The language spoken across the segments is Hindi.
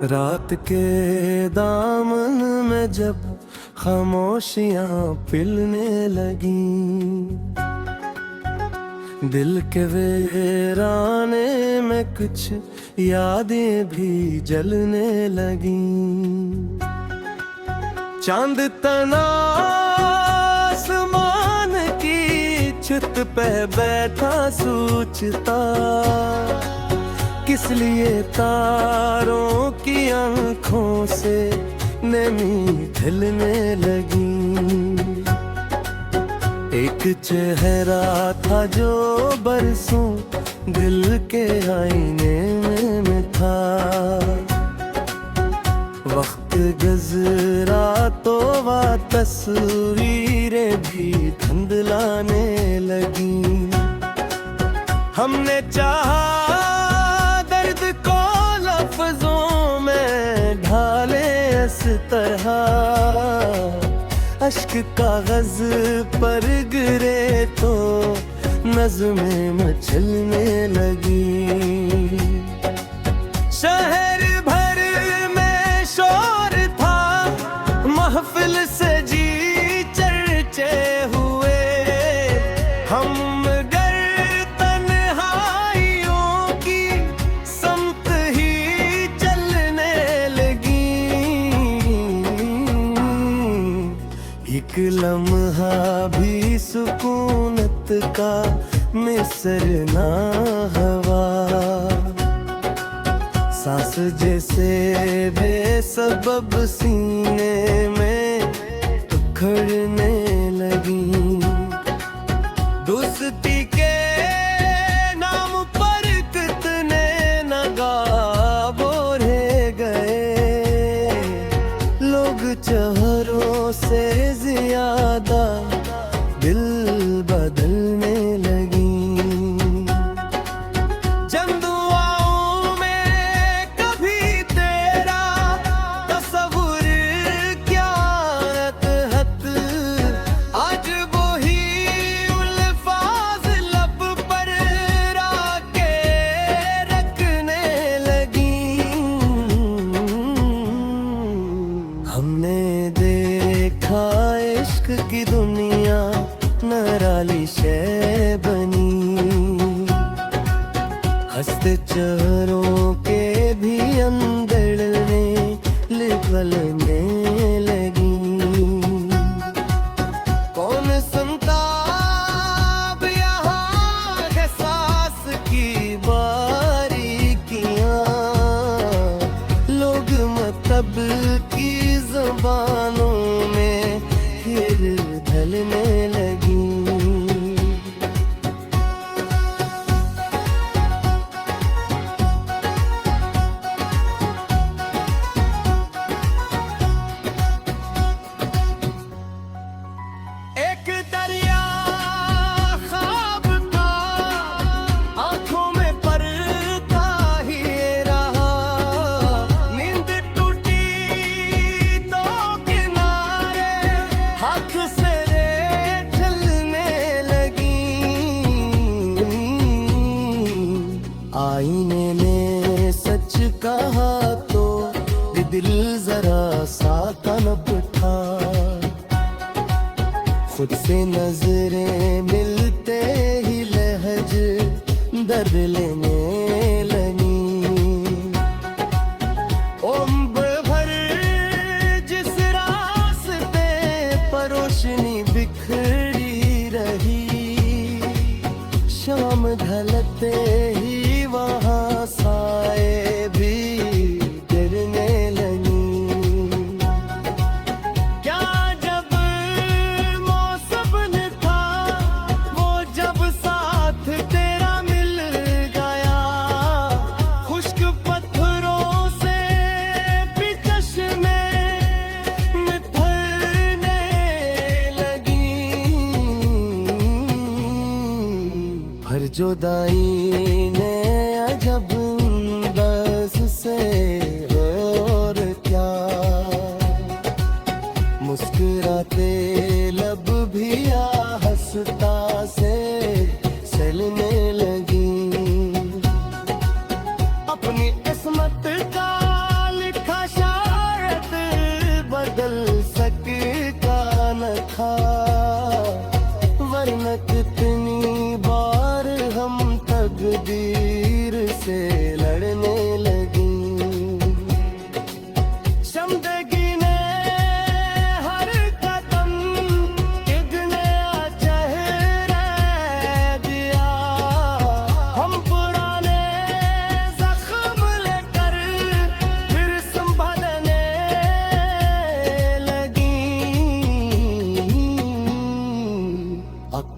रात के दामन में जब खामोशियां पिलने लगी, दिल के वीराने में कुछ यादें भी जलने लगी। चांद तना आसमान की छत पे बैठा सोचता, किस लिए तारों की आंखों से नमी ढलने लगी। एक चेहरा था जो बरसों दिल के आईने में था, वक्त गुज़रा तो वह तस्वीरें भी धुंधलाने लगी। हमने चाहा दर्द को लफ्जों में ढाले इस तरह, अश्क कागज पर गिरे तो नज़्में मचलने लगी। शहर भर में शोर था, महफिल से जी चर्चे हुए, हम एक लम्हा भी सुकूनत का मिसर ना हवा, सांस जैसे बेसबब सीने में उखड़ने लगी। दोस्ती के नाम पर कितने नगाबो रह गए, लोग चेहरों से ज्यादा दिल बदलने लगी। जब दुआओं में कभी तेरा तस्वुर क्या हत, आज वो ही उल्फाज लब पर राके रखने लगी। हमने देखा इश्क की दुनिया नराली शे बनी, हंसते चेहरों के भी अंदर में निकलने लगी। कौन सुनता अब यहाँ एहसास की बारीकियाँ, लोग मतलब की ज़बानों में फिर ढलने लगी। एक दरिया ख्वाब का आंखों में पड़ता ही रहा, नींद टूटी तो किनारे हाथ से चलने लगी। आईने ने सच कहा तो दिल जरा सा तनप था, खुद से नजरें मिलते ही लहज दर्द लेने लगी। उम्र भर जिस रास्ते पर रोशनी बिखरी रही, शाम ढलते ही वहाँ साए भी गिरने लगी। क्या जब मौसम था वो जब साथ तेरा मिल गया, खुश्क पत्थरों से भी चश्मे मिथलने लगी। हर जुदाई ने अजब बस से और क्या, मुस्कुराते लब भी हंसता से चलने लगी। अपनी किस्मत का लिख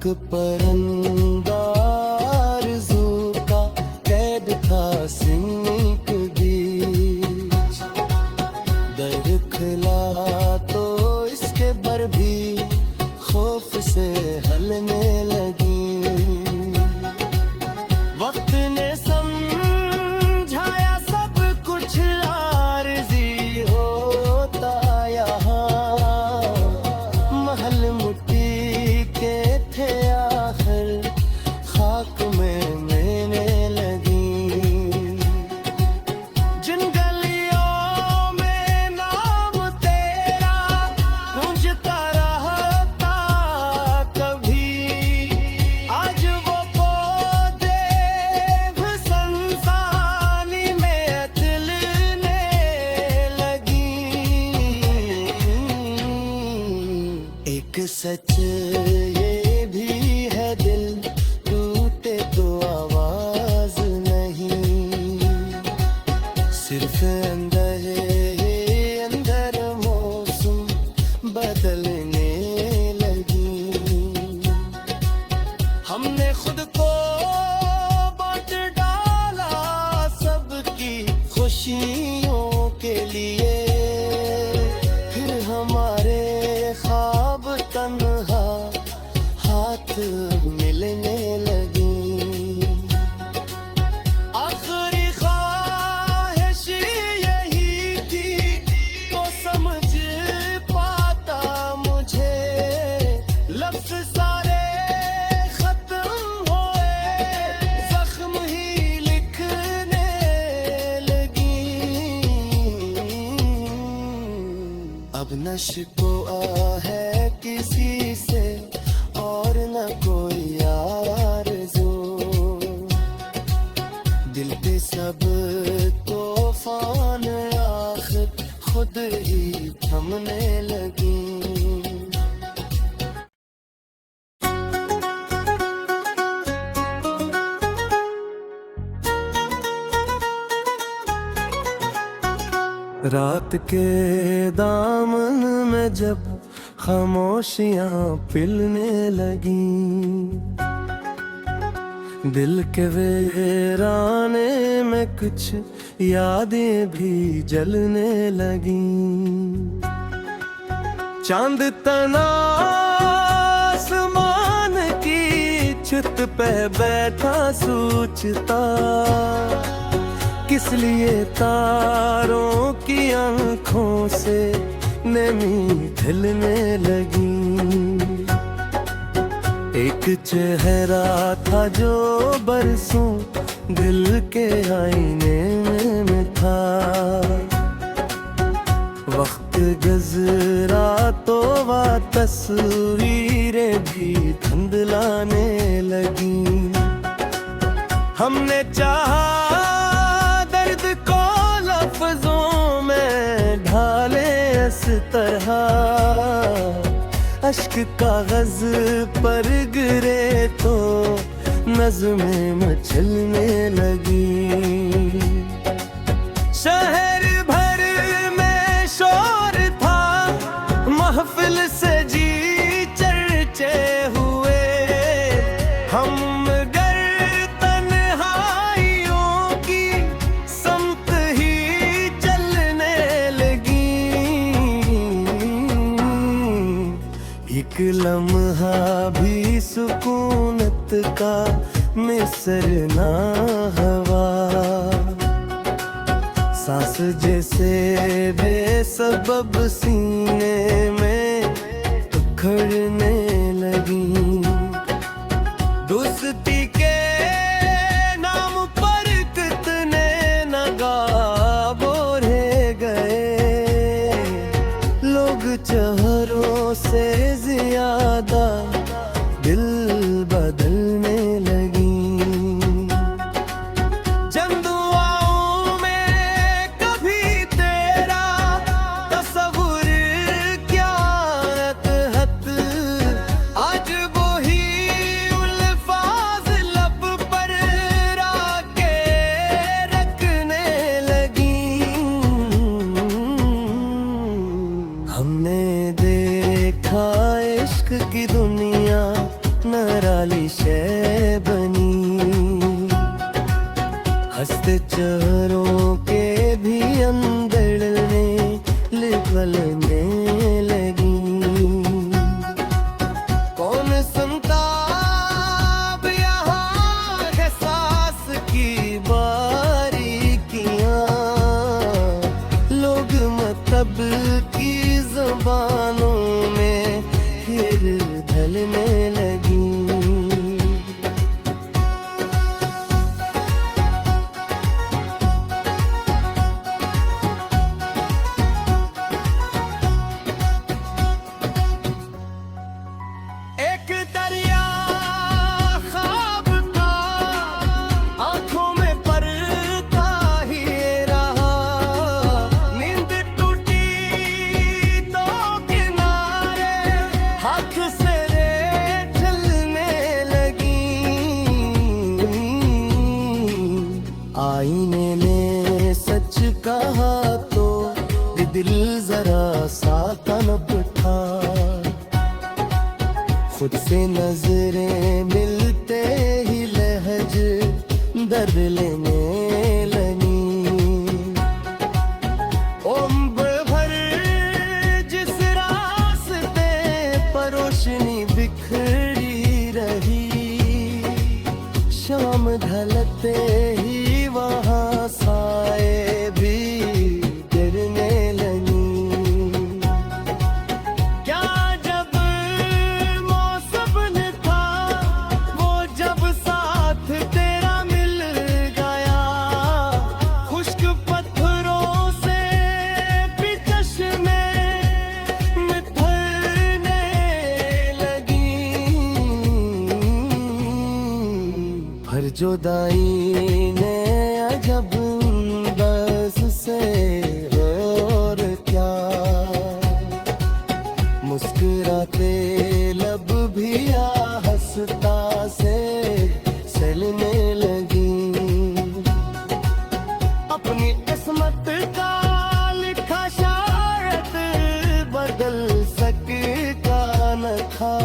एक परिंदा आरज़ू का कैद था सिंक बीच, दर खुला तो इसके पर भी खौफ से हलने लगी। वक्त ने समझाया सब कुछ आरज़ी होता यहाँ, महल मिट्टी के थे आखिर खाक में मिलने लगी। जिन गलियों में नाम तेरा गूंजता रहता कभी, आज वो पौधे संसानी में अतलने लगी। एक सच ये भी है दिल टूटे तो आवाज नहीं, सिर्फ अंदर ही अंदर मौसम बदलने लगी। हमने खुद को बांट डाला सबकी खुशियों के लिए, फिर हमारे ख्वाब तन्हा हाथ मिलने लगी। आखिरी ख्वाहिश यही थी तो समझ पाता मुझे, लफ्ज़ सारे खत्म हुए जख्म ही लिखने लगी। अब न शिकवा है किसी से और न कोई आरज़ू, दिल पे सब तूफान आखिर खुद ही थमने लगी। रात के दामन में जब खामोशियां पिलने लगी, दिल के वीराने में कुछ यादें भी जलने लगी। चांद तना आसमान की छत पे बैठा सोचता, किस लिए तारों की आंखों से नमी ढलने लगी। एक चेहरा था जो बरसों दिल के आईने में था, वक्त गुज़रा तो वह तस्वीरें भी धुंधलाने लगी। हमने चाहा दर्द को लफ्जों में ढाले इस तरह, अश्क कागज पर गिरे तो नज़्में मचलने लगी। शहर भर में शोर था, महफिल से जी चर्चे हुए, हम गर तन्हाइयों की समत ही चलने लगी। एक लम्हा भी सुकूनत का मिसर ना हवा, सांस जैसे बेसबब सीने में उखड़ने लगी। दोस्ती के नाम पर कितने नगाबो रह गए, लोग चेहरों से ज्यादा दिल बदलने लगी। जब दुआओं में कभी तेरा तस्वुर क्या रत, आज वो ही उल्फाज लब पर राके रखने लगी। हमने देखा इश्क की दुनिया नराली शय बनी। हंसते चेहरों के भी अंदर में निकलने लगी। कौन सुनता अब यहाँ है सांस की बारीकियाँ। लोग मतलब की ज़बानों में फिर ढलने लगी। एक दरिया ख्वाब था, आंखों में पड़ता ही रहा। नींद टूटी तो किनारे हाथ से रेत चलने लगी। आईने ने सच कहा तो दिल जरा सा तनप था। खुद से नजरें मिलते ही लहज दर्द लेने लगी। उम्र भर जिस रास्ते पर रोशनी बिखरी रही, शाम ढलते ही वहाँ साए भी गिरने लगी। क्या जब मौसम न था वो जब साथ तेरा मिल गया। खुश्क पत्थरों से भी चश्मे मिथलने लगी। हर जुदाई ने अजब बस से और क्या। मुस्कुराते लब भी हंसता से चलने लगी। अपनी किस्मत का लिखा शायद बदल सकता न था।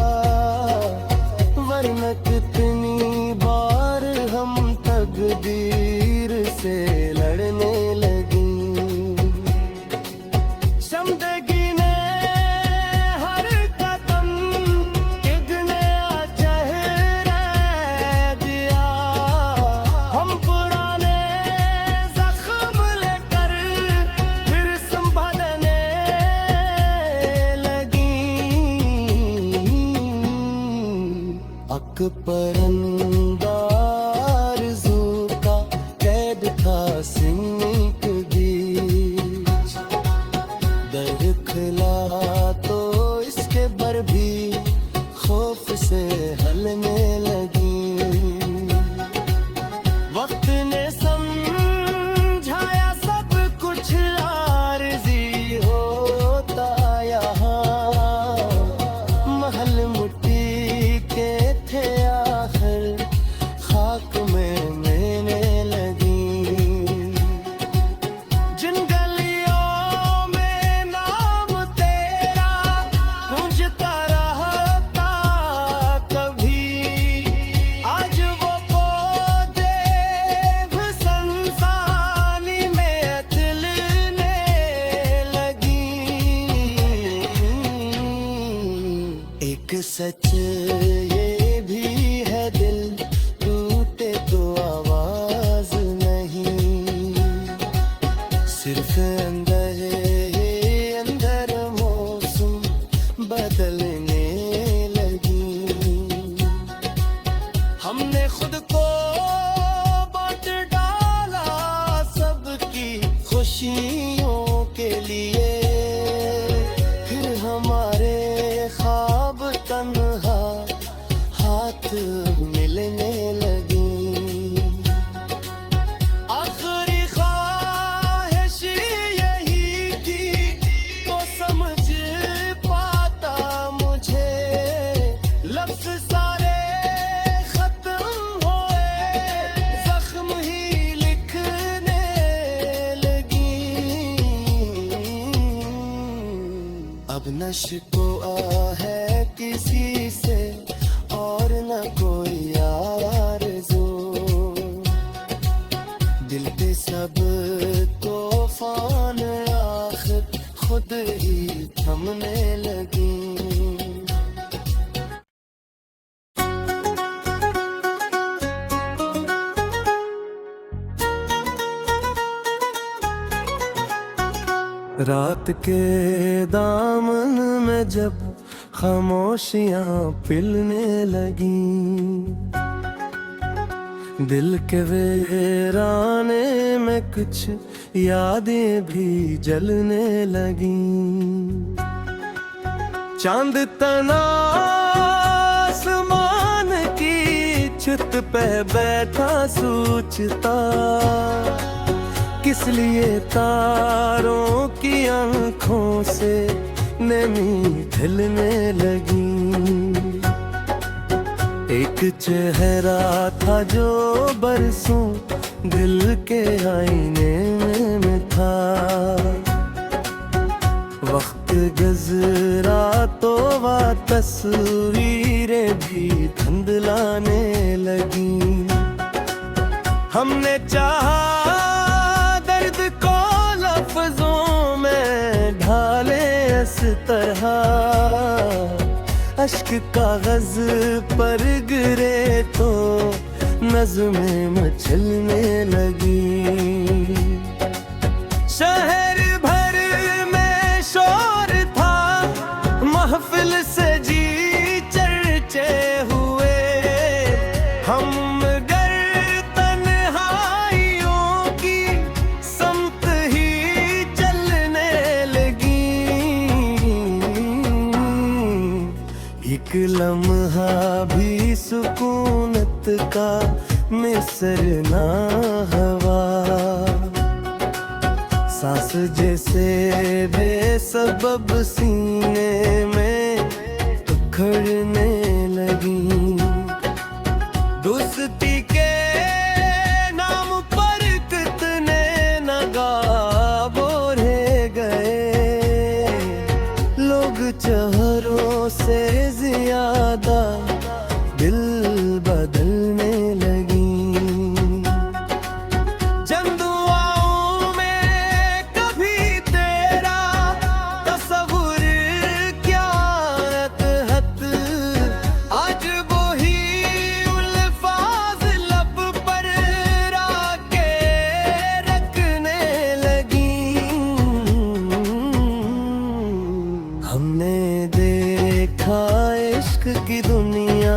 वरना कितनी बार हम तकदीर से लड़ने लगी। जिंदगी ने हर कदम एक नया चेहरा दिया। हम पुराने जख्म लेकर फिर संभलने लगी। अक परंदार जू का कैद था सिंक बीच। दर खिला तो इसके बर भी खौफ से हलने लगी। वक्त ने समझाया सब कुछ आरज़ी होता यहाँ। महल मिट्टी के थे आखिर खाक में मिलने लगी। जिन गलियों में नाम तेरा गूंजता रहता कभी, आज वो पौधे भी संसानी में खिलने लगी। एक सच ये भी है दिल टूटे तो आवाज नहीं। सिर्फ अंदर ही अंदर मौसम बदलने लगी। हमने खुद को बांट डाला सबकी खुशियों के लिए। फिर हमारे ख्वाब तन्हा हाथ मिलने लगी। आखिरी ख्वाहिश यही थी तो समझ पाता मुझे। लफ्ज़ सारे खत्म हुए, जख्म ही लिखने लगी। अब न शिकवा है किसी से और रात के दामन में जब खामोशियां पिलने लगी, दिल के वीराने में कुछ यादें भी जलने लगी। चांद तना आसमान की छत पे बैठा सोचता, किस लिए तारों की आंखों से नमी ढलने लगी। एक चेहरा था जो बरसों दिल के आईने में था, वक्त गुज़रा तो वह तस्वीरें भी धुंधलाने लगी। हमने चाहा दर्द को लफ्जों में ढाले इस तरह, अश्क कागज पर गिरे तो नज़्में मचलने लगी। शहर भर में शोर था, महफिल से जी चर्चे हुए, हम गर तन्हाइयों की समत ही चलने लगी। एक लम्हा भी सुकूनत का मिसर ना हवा, सांस जैसे बेसबब सीने में उखड़ने लगी। दोस्ती के नाम पर कितने नगाबो रह गए, लोग चेहरों से ज्यादा दिल बदलने लगी। जंदुआओं में कभी तेरा तस्वुर क्या अतहत, आज वो ही उल्फाज लब पर राके रखने लगी। हमने देखा इश्क की दुनिया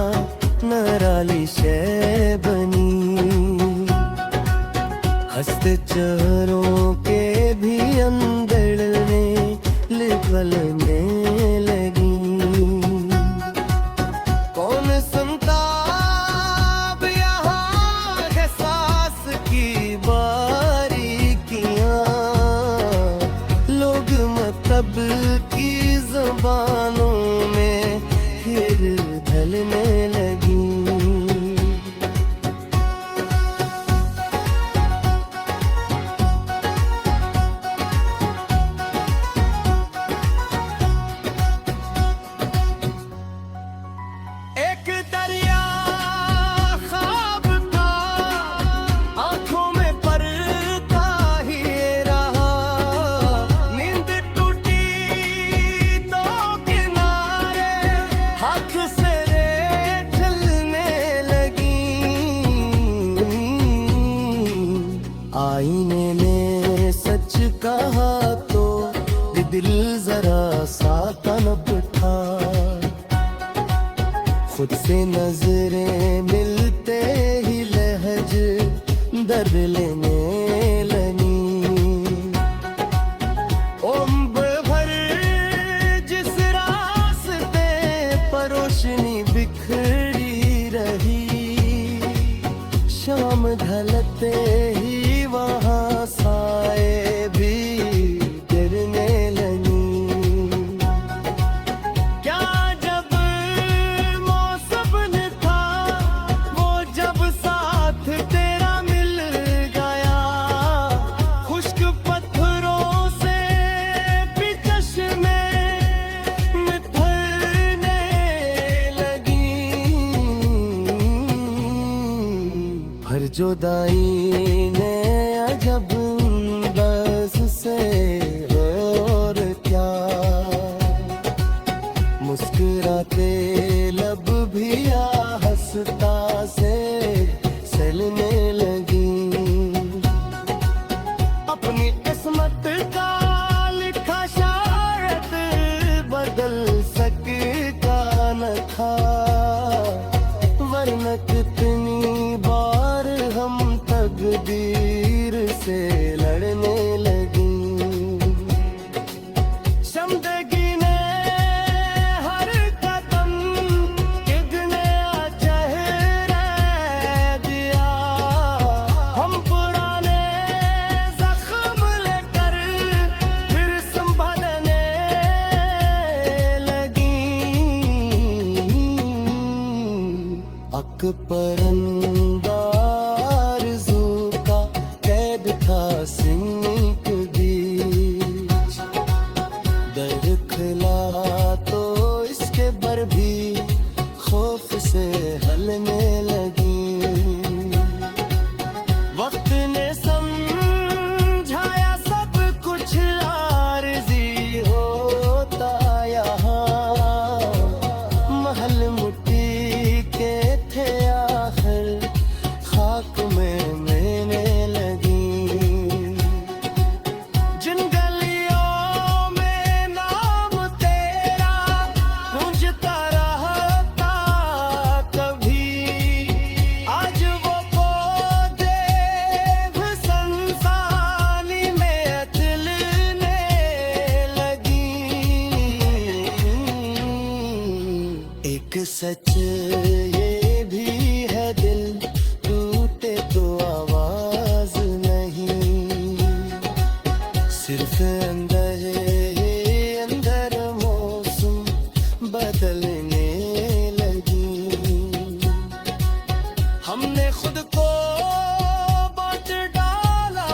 नराली शे बनी, हंसते चेहरों के भी अंदर में लिपलने लगी। कौन सुनता अब यहाँ है सांस की बारीकियाँ, लोग मतलब की ज़बानों में फिर ढलने लगी। एक दरिया ख्वाब था, आंखों में पड़ता ही रहा, नींद टूटी तो किनारे हाथ से रेत चलने लगी। आईने ने सच कहा तो दिल जरा सा तलब था, खुद से नजरें मिलते ही लहज दर्द लेने लगी। उम्र भर जिस रास्ते पर रोशनी बिखरी रही, शाम ढलते ही वहाँ साए भी गिरने लगी। क्या जब मौसम था वो जब साथ तेरा मिल गया, खुश्क पत्थरों से भी चश्मे मिथलने लगी। हर जुदाई ने अजब बस से और क्या, मुस्कुराते लब भी हंसता से सलने लगी। अपनी किस्मत का लिख एक परिंदा आरज़ू का कैद था सीने के बीच, दरखला तो इसके बर भी खौफ से हलने लगी। वक्त ने समझाया सब कुछ आरज़ी होता यहाँ, महल मिट्टी के थे आखिर खाक में मिलने लगी। जिन गलियों में नाम तेरा गूंजता रहता कभी, आज वो पौधे संसानी में अतलने लगी। एक सच ये भी है दिल टूटे तो आवाज नहीं, सिर्फ अंदर ही अंदर मौसम बदलने लगी। हमने खुद को बांट डाला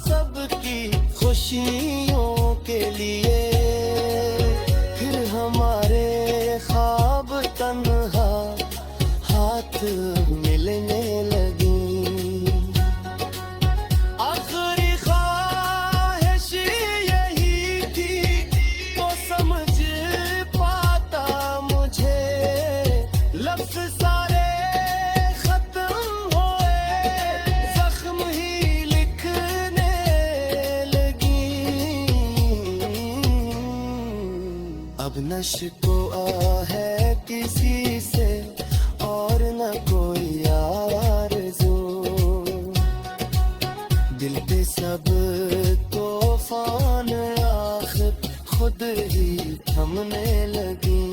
सबकी खुशियों के लिए, फिर हमारे ख्वाब तन्हा हाथ मिलने लगी। आखिरी ख्वाहिश यही थी वो समझ पाता मुझे, लफ्ज़ सारे खत्म हुए जख्म ही लिखने लगी। अब न शिकवा है किसी से और न कोई आरज़ू, दिल पे सब तूफान आखिर खुद ही थमने लगी।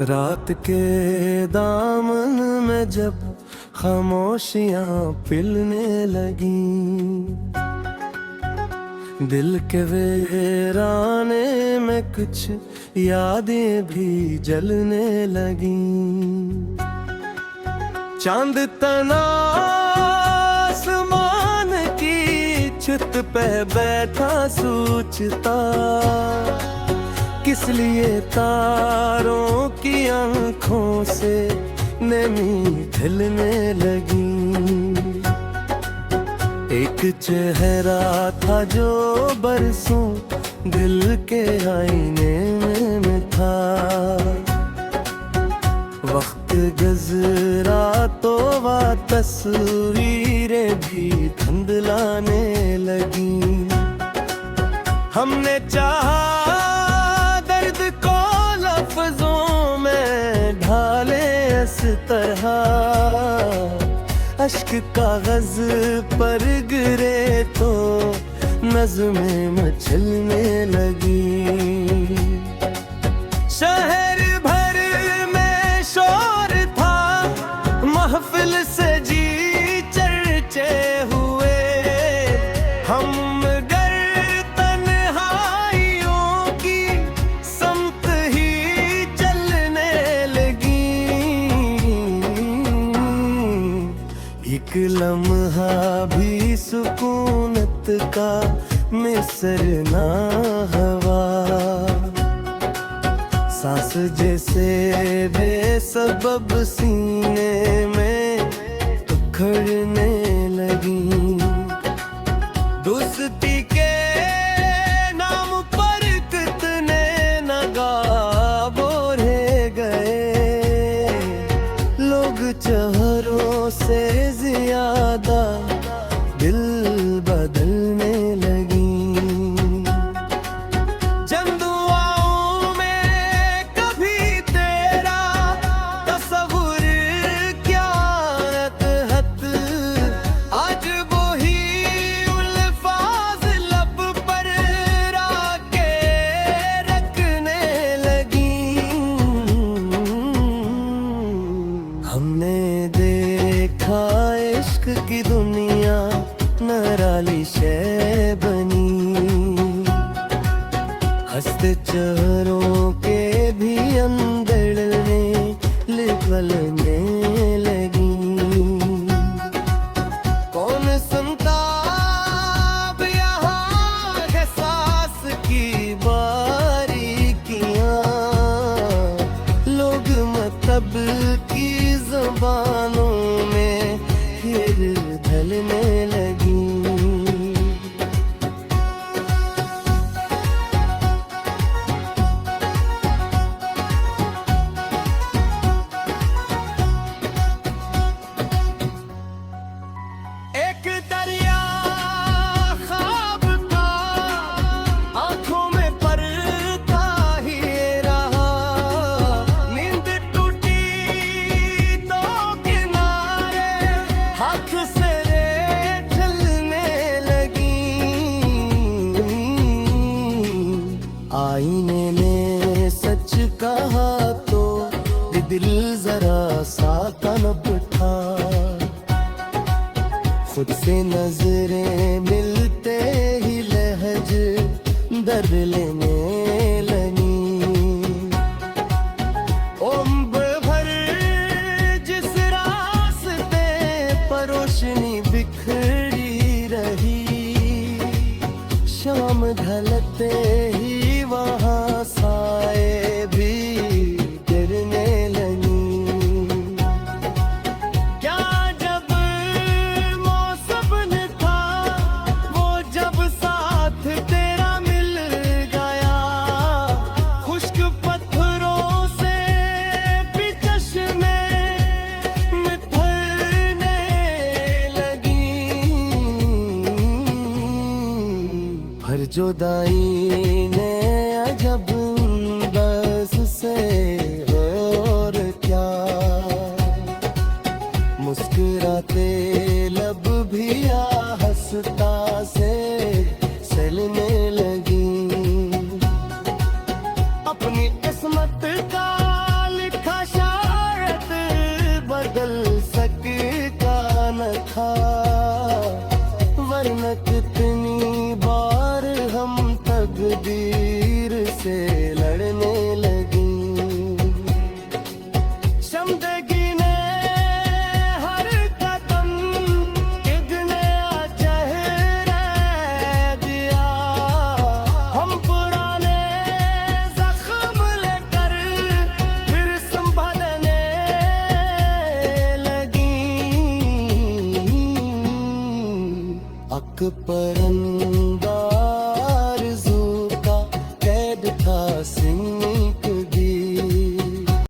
रात के दामन में जब खामोशियां पिलने लगी, दिल के वीराने में कुछ यादें भी जलने लगी। चांद तना आसमान की छत पे बैठा सोचता, किस लिए तारों की आंखों से नमी ढलने लगी। एक चेहरा था जो बरसों दिल के आईने में था, वक्त गुज़रा तो वह तस्वीरें भी धुंधलाने लगी। हमने चाहा दर्द को लफ्जों में ढाले इस तरह, अश्क कागज पर गिरे तो नज़्में मचलने लगी। शहर भर में शोर था, महफिल से जी चर्चे हुए, हम गर तन्हाइयों की समत ही चलने लगी। एक लम्हा भी सुकूनत का मिसर ना हवा, सांस जैसे बेसबब सीने में उखड़ने लगी। दोस्ती के नाम पर कितने नगाबो रह गए, लोग चेहरों से ज्यादा दिल बदलने लगी। जब दुआओं में कभी तेरा तस्वुर क्या अतहत, आज वो ही उल्फाज लब पर राके रखने लगी। हमने देखा इश्क की दुनिया नराली शय बनी, हंसते चेहरों के भी अंदर में निकलने लगी। कौन सुनता अब यहाँ है सांस की बारीकियाँ, लोग मतलब की ज़बानों में फिर ढलने लगी। एक दरिया ख्वाब का आंखों में पड़ता ही रहा, नींद टूटी तो किनारे हाथ से रेत चलने लगी। आईने ने सच कहा तो ये दिल जरा सा तनप था, खुद से नजरें मिलते ही लहज दर्द लेने लगी। उम्र भर जिस रास्ते पर रोशनी बिखरी रही, शाम ढलते ही वहाँ साए भी गिरने लगी। क्या जब मौसम न था वो जब साथ तेरा मिल गया, खुश्क पत्थरों से भी चश्मे मिथलने लगी। हर जुदाई ने अजब बस से और क्या, मुस्कुराते लब भी हंसता से चलने लगी। अपनी किस्मत का लिखा शायद बदल सकता न था, वरना कितनी बार हम तकदीर से लड़ने लगी। शम्दगी ने हर कदम एक नया चेहरा दिया, हम पुराने जख्म लेकर फिर संभलने लगी। अकबरन